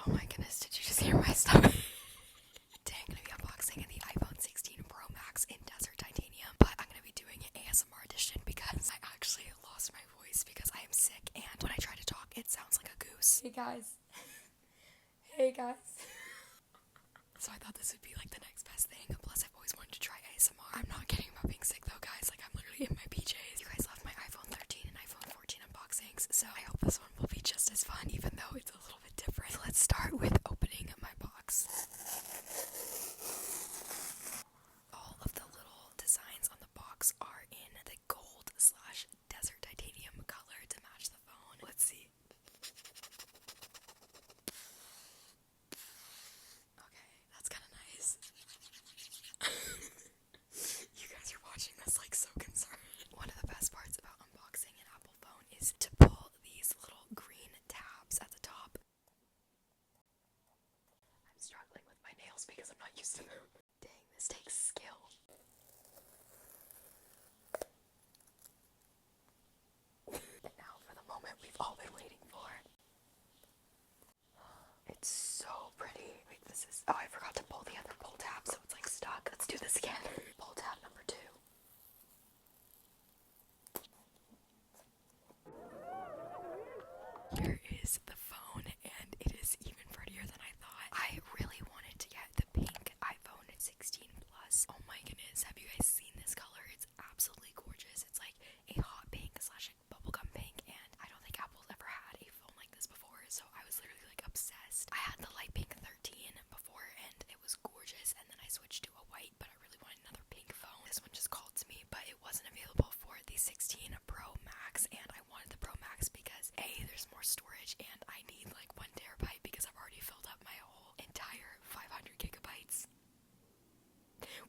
Oh my goodness, did you just hear my stomach? Today I'm going to be unboxing the iPhone 16 Pro Max in Desert Titanium, but I'm going to be doing an ASMR edition because I actually lost my voice because I am sick, and when I try to talk, it sounds like a goose. Hey guys. Hey guys. So I thought this would be like the next best thing, plus I've always wanted to try ASMR. I'm not kidding about being sick though, guys. Like, I'm literally in my PJs. You guys love my iPhone 13 and iPhone 14 unboxings, so I hope this one will be just as fun, even though it's a little bit different. So let's start with opening my box. All of the little designs on the box are in the gold / desert titanium color to match the phone. Let's see. Okay, that's kind of nice. You guys are watching this like so concerned. One of the best parts about unboxing an Apple phone is to pull these little green tabs at the top. I'm struggling with my nails because I'm not used to them. Dang, this takes skill. And now for the moment we've all been waiting for. It's so pretty. Wait, this is... Oh, I forgot to pull the other pull tab, so it's like stuck. Let's do this again. Pull tab number 2. Here is the phone, and it is even prettier than I thought. I really wanted to get the pink iPhone 16 Plus. Oh my goodness, have you guys seen this color? It's absolutely gorgeous. It's like a hot pink / bubblegum pink, and I don't think Apple's ever had a phone like this before, so I was literally like obsessed. I had the light pink 13 before, and it was gorgeous, and then I switched to a white, but I really wanted another pink phone. This one just called to me, but it wasn't available for the 16 Pro Max, and I wanted the Pro Max because A, there's more storage, and I need like 1 terabyte because I've already filled up my whole entire 500 gigabytes.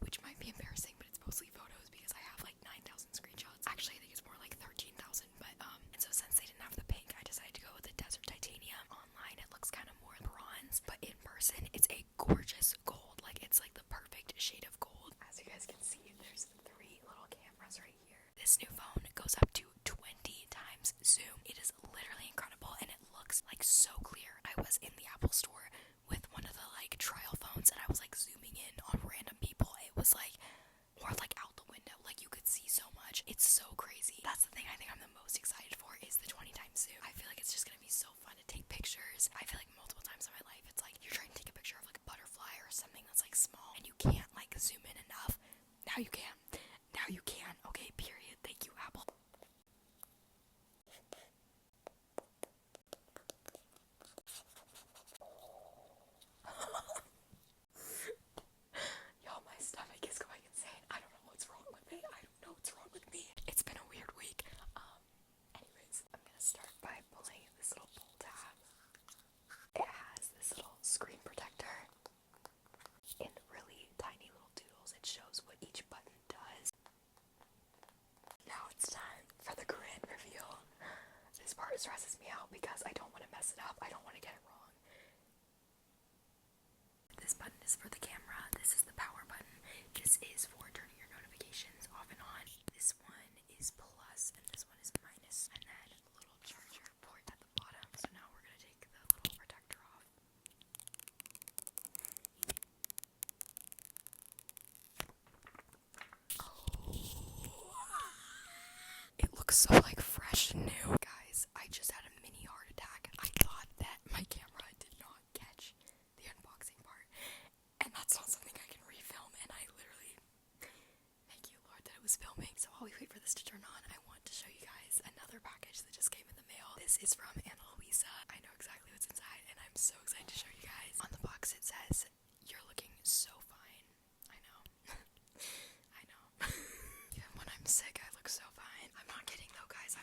Which might be embarrassing, but it's mostly photos because I have like 9,000 screenshots. Actually, I think it's more like 13,000, but and so since they didn't have the pink, I decided to go with the desert titanium. Online it looks kind of more bronze, but in person it's a gorgeous gold. Like, it's like the perfect shade of gold. As you guys can see, there's 3 little cameras right here. This new phone goes up to 20 times zoom. It is literally incredible, and it looks like so clear. I was in the Apple store with one of the like trial phones, and I was like zooming in on random people. It was like more like out the window, like you could see so much. It's so crazy. That's the thing I think I'm the most excited for, is the 20 times zoom. I feel like it's just gonna be so fun to take pictures. I feel like multiple times in my life it's like you're trying to take a picture of like a butterfly or something that's like small, and you can't like zoom in enough. Now you can. Now you can. Okay, period. Thank you, Apple. Y'all, my stomach is going insane. I don't know what's wrong with me. I don't know what's wrong with me. It's been a weird week. Anyways, I'm gonna start by pulling this little pull tab. It has this little screen protector in really tiny little doodles. It shows what each button does. Now it's time for the grand reveal. This part stresses me out because I don't want to mess it up. I don't want to get it wrong. This button is for the camera. This is the power button. This is for turning your notifications off and on. This one is plus, and this one is minus. And then a little charger port at the bottom. So now we're going to take the little protector off. It looks so like fresh and new. Guys, I just had a mini heart attack. I thought that my camera did not catch the unboxing part, and that's not something I can refilm, and I literally, thank you Lord that it was filming. So while we wait for this to turn on, I want to show you guys another package that just came in the mail. This is from Anna Luisa. I know exactly what's inside, and I'm so excited to show you guys. On the box it says, "You're looking so fine." I know. I know. Even when I'm sick, I look so fine. I'm not kidding though, guys.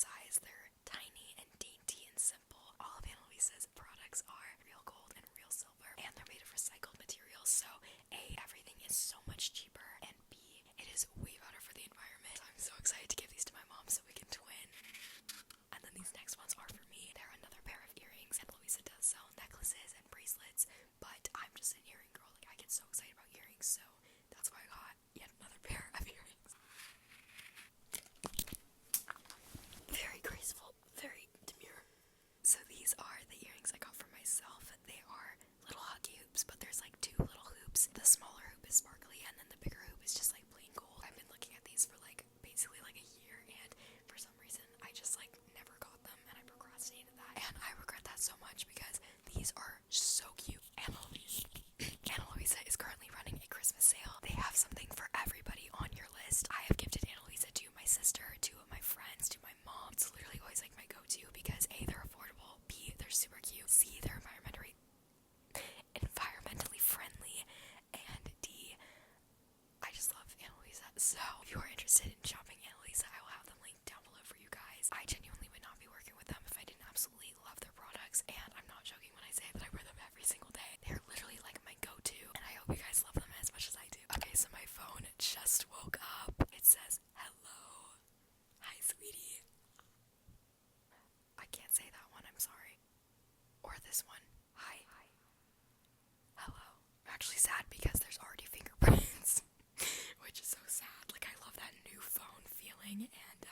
size. They're tiny and dainty and simple. All of Ana Luisa's products are real gold and real silver, and they're made of recycled materials, so A, everything is so much cheaper, and B, it is way better for the environment. I'm so excited to give these to my mom so we can twin. And then these next ones are for me. They're another pair of earrings. Ana Luisa does sell necklaces and bracelets, but I'm just an earring girl. Like, I get so excited about earrings, so that's why I got yet another pair of earrings. Very graceful, very demure. So these are the earrings I got for myself. They are little hockey hoops, but there's like two little hoops. The smaller hoop is sparkly, and then the bigger hoop is just like plain gold. I've been looking at these for like basically like a year, and for some reason I just like never got them, and I procrastinated that. And I regret that so much because these are so cute. Ana Luisa is currently running a Christmas sale. They have something for everybody on your list. I have gifted Ana Luisa to my sister, to my friends, to my mom. It's literally always like my go-to because A, they're affordable, B, they're super cute, C, they're environmentally friendly, and D, I just love Ana Luisa. So if you are interested in shopping Ana Luisa, I will have them linked down below for you guys. I genuinely would not be working with them if I didn't absolutely love their products, and I'm not joking when I say that I wear them every single day. They're literally like my go-to, and I hope you guys love them as much as I do. Okay, so my phone just woke up. It says, hello. Hi, sweetie. I can't say that one, I'm sorry. Or this one. Hi. Hello. I'm actually sad because there's already fingerprints, which is so sad. Like, I love that new phone feeling, and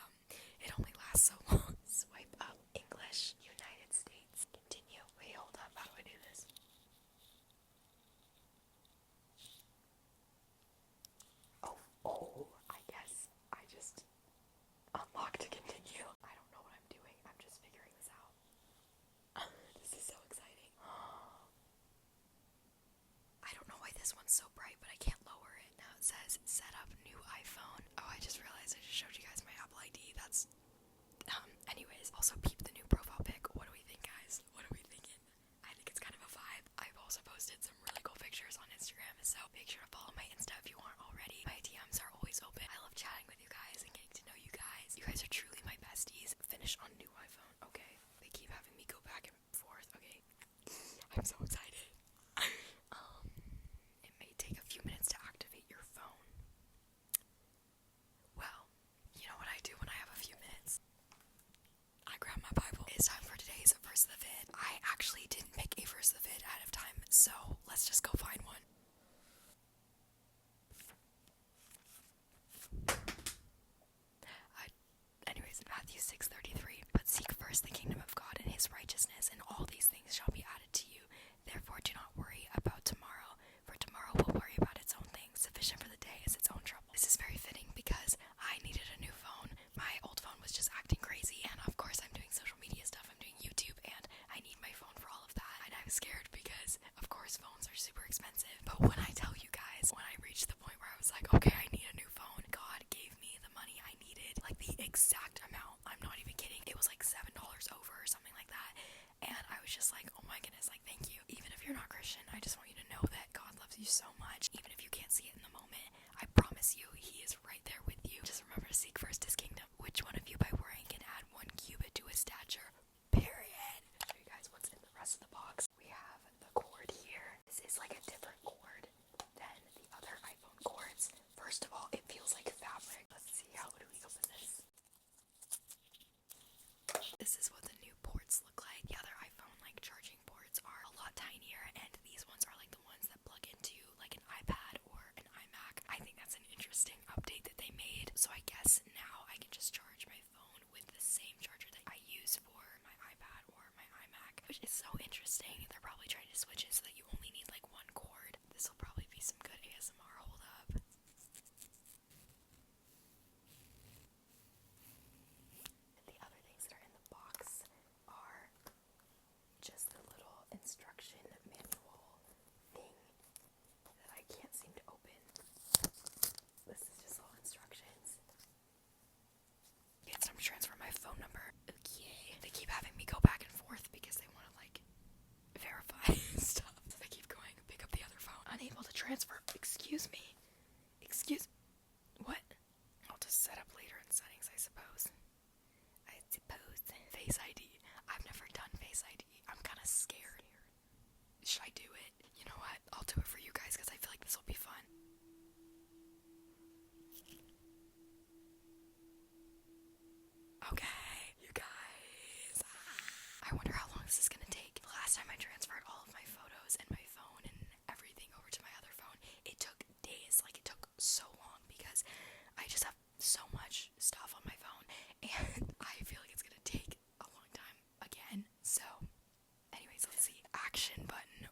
it only lasts so long. Swipe up. English. United States. Continue. Wait, hold up. How do I do this? Oh, I guess I just unlocked to continue. I don't know what I'm doing. I'm just figuring this out. This is so exciting. I don't know why this one's so bright, but I can't lower it. Now it says set up new iPhone. Oh, I just realized I just showed you guys my Apple ID. That's anyways, also peep the new profile pic. What do we think, guys? What are we thinking? I think it's kind of a vibe. I've also posted some really cool pictures on Instagram, so make sure to follow my Insta if you aren't already. My DMs are always open. I love chatting with you guys and getting to know you guys. You guys are truly my besties. Finish on new iPhone. Okay. They keep having me go back and forth. Okay. I'm so excited. It may take a few minutes to activate your phone. Well, you know what I do when I have a few minutes? I grab my Bible. It's time for today's verse of the vid. I actually didn't pick a verse of the vid ahead of time, so let's just go find one. Anyways, Matthew 6:33. But seek first the kingdom of God and his righteousness, and all these things shall be added to you. Therefore do not worry about tomorrow, for tomorrow will worry about its own things. Sufficient for the day is its own trouble. This is very fitting because I needed a new phone. My old phone was just acting crazy, and of course I'm doing social media stuff, I'm doing YouTube, and I need my phone for all of that. And I was scared because, of course, phones are super expensive. But when I tell you guys, when I reached the point where I was like, okay, I need a new phone, God gave me the money I needed, like the exact amount. I'm not even kidding. It was like $7 over or something like that. And I was just like, oh my goodness, like, thank you. Even if you're not Christian, I just want you to know that God loves you so much. Even if you can't see it in the moment, I promise you, he is right there with you. Just remember to seek first his kingdom. Which one of you by worrying can add 1 cubit to his stature? Period. Show you guys what's in the rest of the box. We have the cord here. This is like a different cord than the other iPhone cords. First of all, it feels like fabric. Let's see, how do we open this? This is what the new ports look like. The other iPhone like charging ports are a lot tinier, and these ones are like the ones that plug into like an iPad or an iMac. I think that's an interesting update that they made. So I guess now I can just charge my phone with the same charger that I use for my iPad or my iMac, which is so interesting. They're probably trying to switch it so that you only need like one cord. This will probably be some good ASMR. Hold up. just have so much stuff on my phone, and I feel like it's gonna take a long time again. So, anyways, let's see. Action button.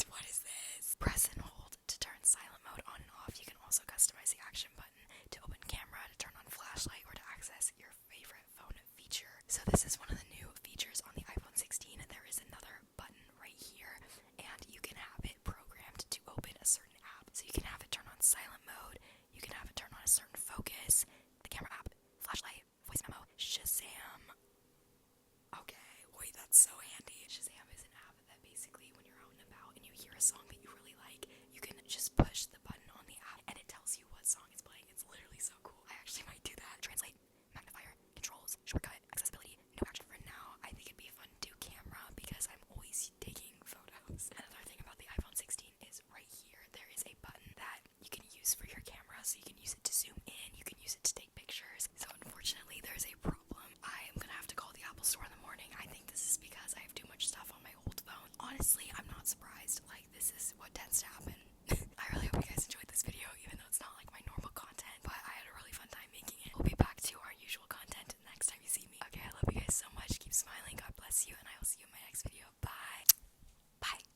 What is this? Press and hold to turn silent mode on and off. You can also customize the action button to open camera, to turn on flashlight, or to access your favorite phone feature. So this is one of the new features on the iPhone 16. There is another button right here, and you can have it programmed to open a certain app. So you can have it turn on silent mode, you can have it turn on a certain focus, the camera app, flashlight, voice memo, Shazam. Okay, wait, that's so handy. Shazam is an app that basically when you're out and about and you hear a song that you really like, you can just push the button on the app and it tells you what song is playing. It's literally so cool. I actually might do that. Translate, magnifier, controls, shortcut, accessibility, no action for now. I think it'd be fun to do camera because I'm always taking photos. Another thing about the iPhone 16 is right here, there is a button that you can use for your camera. So you can use it to zoom in, you can use it to take pictures. So unfortunately, there's a problem. I am gonna have to call the Apple Store in the morning. I think this is because I have too much stuff on my old phone. Honestly,